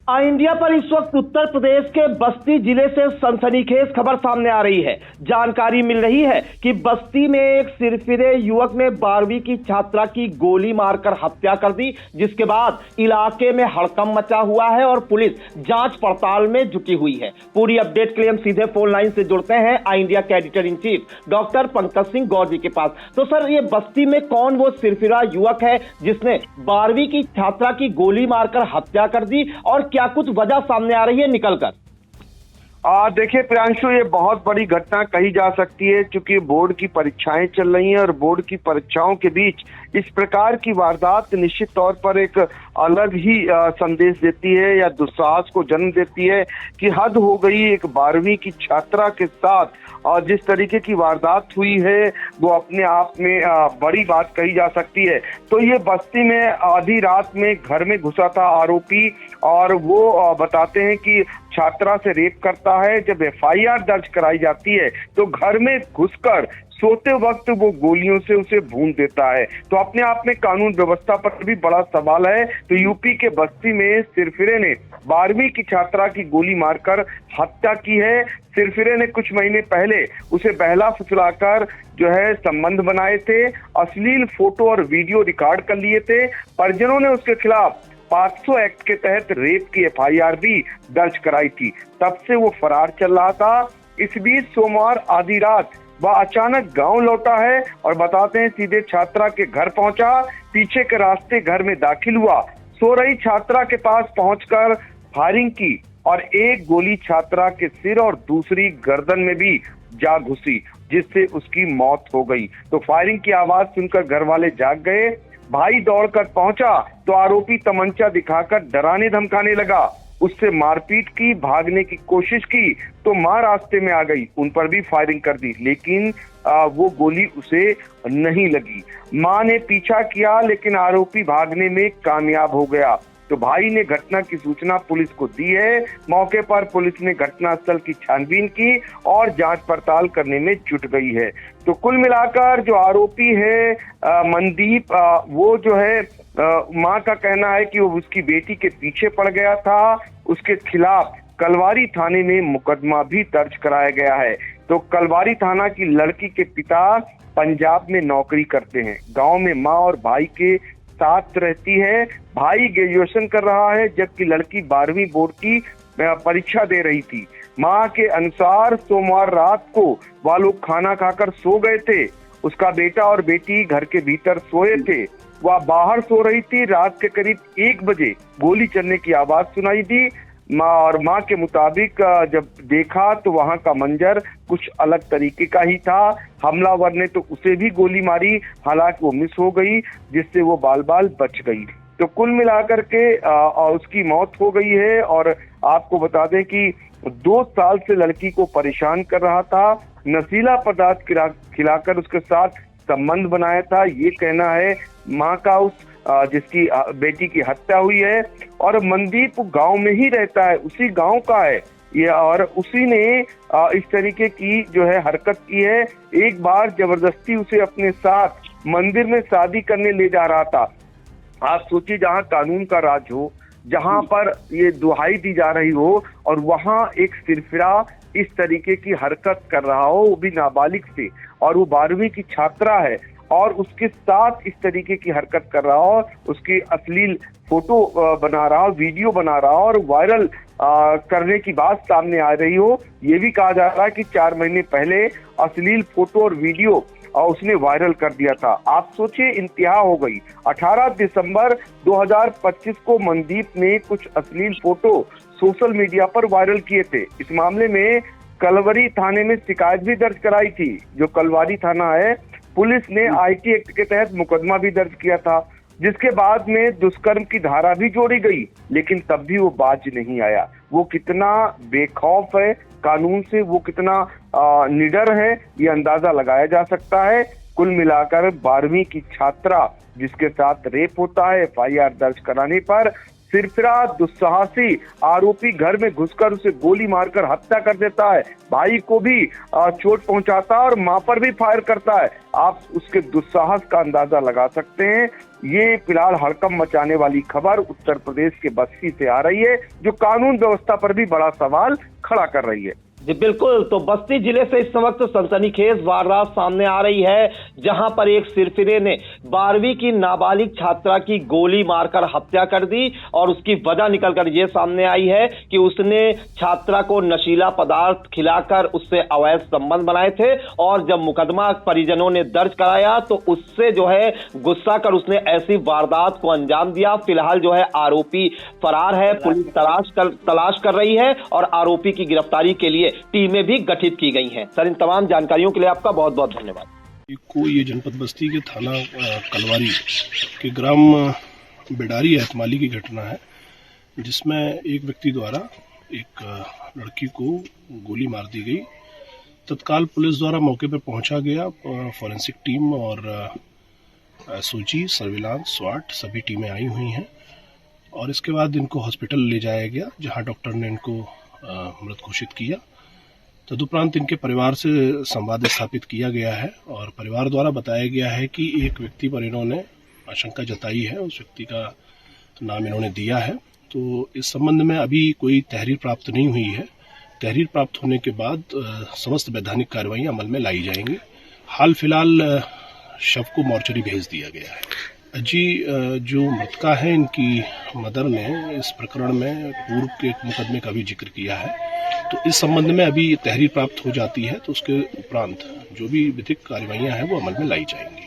India पर इस वक्त उत्तर प्रदेश के बस्ती जिले से सनसनीखेज खबर सामने आ रही है। जानकारी मिल रही है कि बस्ती में एक सिरफिरे युवक ने 12वीं की छात्रा की गोली मारकर हत्या कर दी, जिसके बाद इलाके में हड़कंप मचा हुआ है और पुलिस जांच पड़ताल में जुटी हुई है। पूरी अपडेट के लिए हम सीधे फोन लाइन से जुड़ते हैं इंडिया के editor in chief doctor Pankaj Singh Gaur ji के पास। तो सर, ये बस्ती में कौन वो सिरफिरा युवक है जिसने 12वीं की छात्रा की गोली मारकर हत्या कर दी और क्या कुछ वजह सामने आ रही है निकलकर? देखिए प्रियांशु, ये बहुत बड़ी घटना कही जा सकती है, क्योंकि बोर्ड की परीक्षाएं चल रही हैं और बोर्ड की परीक्षाओं के बीच इस प्रकार की वारदात निश्चित तौर पर एक अलग ही संदेश देती है या दुस्साहस को जन्म देती है कि हद हो गई। एक 12वीं की छात्रा के साथ और जिस तरीके की वारदात हुई है वो अपने आप में बड़ी बात कही जा सकती है। तो ये बस्ती में आधी रात में घर में घुसा था आरोपी और वो बताते हैं कि छात्रा से रेप करता है। जब एफआईआर दर्ज कराई जाती है तो घर में घुसकर सोते वक्त वो गोलियों से उसे भून देता है। तो अपने आप में कानून व्यवस्था पर भी बड़ा सवाल है। तो यूपी के बस्ती में सिरफिरे ने 12वीं की छात्रा की गोली मारकर हत्या की है। सिरफिरे ने कुछ महीने पहले उसे बहला फुसलाकर जो है संबंध बनाए थे, अश्लील फोटो और वीडियो रिकॉर्ड कर लिए थे। परिजनों ने उसके खिलाफ 500 एक्ट के तहत रेप की एफआईआर भी दर्ज कराई थी। तब से वो फरार चल रहा था। इस बीच सोमवार आधी रात वह अचानक गांव लौटा है और बताते हैं सीधे छात्रा के घर पहुंचा, पीछे के रास्ते घर में दाखिल हुआ, सो रही छात्रा के पास पहुंचकर फायरिंग की और एक गोली छात्रा के सिर और दूसरी गर्दन में भी जा घुसी, जिससे उसकी मौत हो गई। तो फायरिंग की आवाज सुनकर घर वाले जाग गए। भाई दौड़कर पहुंचा तो आरोपी तमंचा दिखाकर डराने धमकाने लगा। उससे मारपीट की, भागने की कोशिश की तो मां रास्ते में आ गई, उन पर भी फायरिंग कर दी, लेकिन वो गोली उसे नहीं लगी। मां ने पीछा किया लेकिन आरोपी भागने में कामयाब हो गया। तो भाई ने घटना की सूचना पुलिस को दी है। मौके पर पुलिस ने घटनास्थल की छानबीन की और जांच पड़ताल करने में जुट गई है। तो कुल मिलाकर जो आरोपी है मनदीप, वो जो है मां का कहना है कि वो उसकी बेटी के पीछे पड़ गया था। उसके खिलाफ कलवारी थाने में मुकदमा भी दर्ज कराया गया है। तो कलवारी थाना की लड़की के पिता पंजाब में नौकरी करते हैं। गांव में मां और भाई के साथ रहती है। भाई ग्रेजुएशन कर रहा है जबकि लड़की 12वीं बोर्ड की परीक्षा दे रही थी। मां के अनुसार सोमवार रात को वह लोग खाना खाकर सो गए थे। उसका बेटा और बेटी घर के भीतर सोए थे। वह बाहर सो रही थी। रात के करीब 1 बजे गोली चलने की आवाज सुनाई दी। मां के मुताबिक जब देखा तो वहां का मंजर कुछ अलग तरीके का ही था। हमलावर ने तो उसे भी गोली मारी, हालांकि वो मिस हो गई, जिससे वो बाल बाल बच गई। तो कुल मिलाकर के उसकी मौत हो गई है। और आपको बता दें कि 2 साल से लड़की को परेशान कर रहा था, नशीला पदार्थ खिलाकर उसके साथ संबंध बनाया था, ये कहना है मां का उस जिसकी बेटी की हत्या हुई है। और मनदीप गांव में ही रहता है, उसी गांव का है ये, और उसी ने इस तरीके की जो है हरकत की है। एक बार जबरदस्ती उसे अपने साथ मंदिर में शादी करने ले जा रहा था। आप सोचिए, जहां कानून का राज हो, जहां पर ये दुहाई दी जा रही हो और वहां एक सिरफिरा इस तरीके की हरकत कर रहा हो, वो भी नाबालिग से, और वो 12वीं की छात्रा है और उसके साथ इस तरीके की हरकत कर रहा हो, उसकी अश्लील फोटो बना रहा हो, वीडियो बना रहा हो और वायरल करने की बात सामने आ रही हो। ये भी कहा जा रहा है कि 4 महीने पहले अश्लील फोटो और वीडियो उसने वायरल कर दिया था। आप सोचिए, इंतहा हो गई। 18 दिसंबर 2025 को मनदीप ने कुछ अश्लील फोटो सोशल मीडिया पर वायरल किए थे। इस मामले में कलवरी थाने में शिकायत भी दर्ज कराई थी। जो कलवारी थाना है, पुलिस ने आईटी एक्ट के तहत मुकदमा भी दर्ज किया था, जिसके बाद में दुष्कर्म की धारा भी जोड़ी गई, लेकिन तब भी वो बाज नहीं आया। वो कितना बेखौफ है कानून से, वो कितना निडर है, ये अंदाजा लगाया जा सकता है। कुल मिलाकर 12वीं की छात्रा जिसके साथ रेप होता है, एफआईआर दर्ज कराने पर सिरफिरा दुस्साहसी आरोपी घर में घुसकर उसे गोली मारकर हत्या कर देता है, भाई को भी चोट पहुंचाता है और मां पर भी फायर करता है। आप उसके दुस्साहस का अंदाजा लगा सकते हैं। ये फिलहाल हड़कंप मचाने वाली खबर उत्तर प्रदेश के बस्ती से आ रही है, जो कानून व्यवस्था पर भी बड़ा सवाल खड़ा कर रही है। जी बिल्कुल, तो बस्ती जिले से इस वक्त सनसनीखेज वारदात सामने आ रही है, जहां पर एक सिरफिरे ने 12वीं की नाबालिग छात्रा की गोली मारकर हत्या कर दी और उसकी वजह निकलकर ये सामने आई है कि उसने छात्रा को नशीला पदार्थ खिलाकर उससे अवैध संबंध बनाए थे और जब मुकदमा परिजनों ने दर्ज कराया तो उससे जो है गुस्सा कर उसने ऐसी वारदात को अंजाम दिया। फिलहाल जो है आरोपी फरार है, पुलिस तलाश कर रही है और आरोपी की गिरफ्तारी के लिए टीमें भी गठित की गई हैं। सर, इन तमाम जानकारियों के लिए आपका बहुत बहुत धन्यवाद। ये जनपद बस्ती के थाना कलवारी के ग्राम बिडारी एतमाली की घटना है, जिसमें एक व्यक्ति द्वारा एक लड़की को गोली मार दी गई। तत्काल पुलिस द्वारा मौके पर पहुंचा गया, फॉरेंसिक टीम और एसओजी, सर्विलांस, स्वाट सभी टीमें आई हुई हैं और इसके बाद इनको हॉस्पिटल ले जाया गया, जहां डॉक्टर ने इनको मृत घोषित किया। तदुपरांत इनके परिवार से संवाद स्थापित किया गया है और परिवार द्वारा बताया गया है कि एक व्यक्ति पर इन्होंने आशंका जताई है, उस व्यक्ति का नाम इन्होंने दिया है। तो इस संबंध में अभी कोई तहरीर प्राप्त नहीं हुई है। तहरीर प्राप्त होने के बाद समस्त वैधानिक कार्रवाइयां अमल में लाई जाएंगी। हाल फिलहाल शव को मोर्चरी भेज दिया गया है। जी, जो मृतका है, इनकी मदर ने इस प्रकरण में पूर्व के एक मुकदमे का भी जिक्र किया है। तो इस संबंध में अभी तहरीर प्राप्त हो जाती है तो उसके उपरांत जो भी विधिक कार्रवाइयां हैं वो अमल में लाई जाएंगी।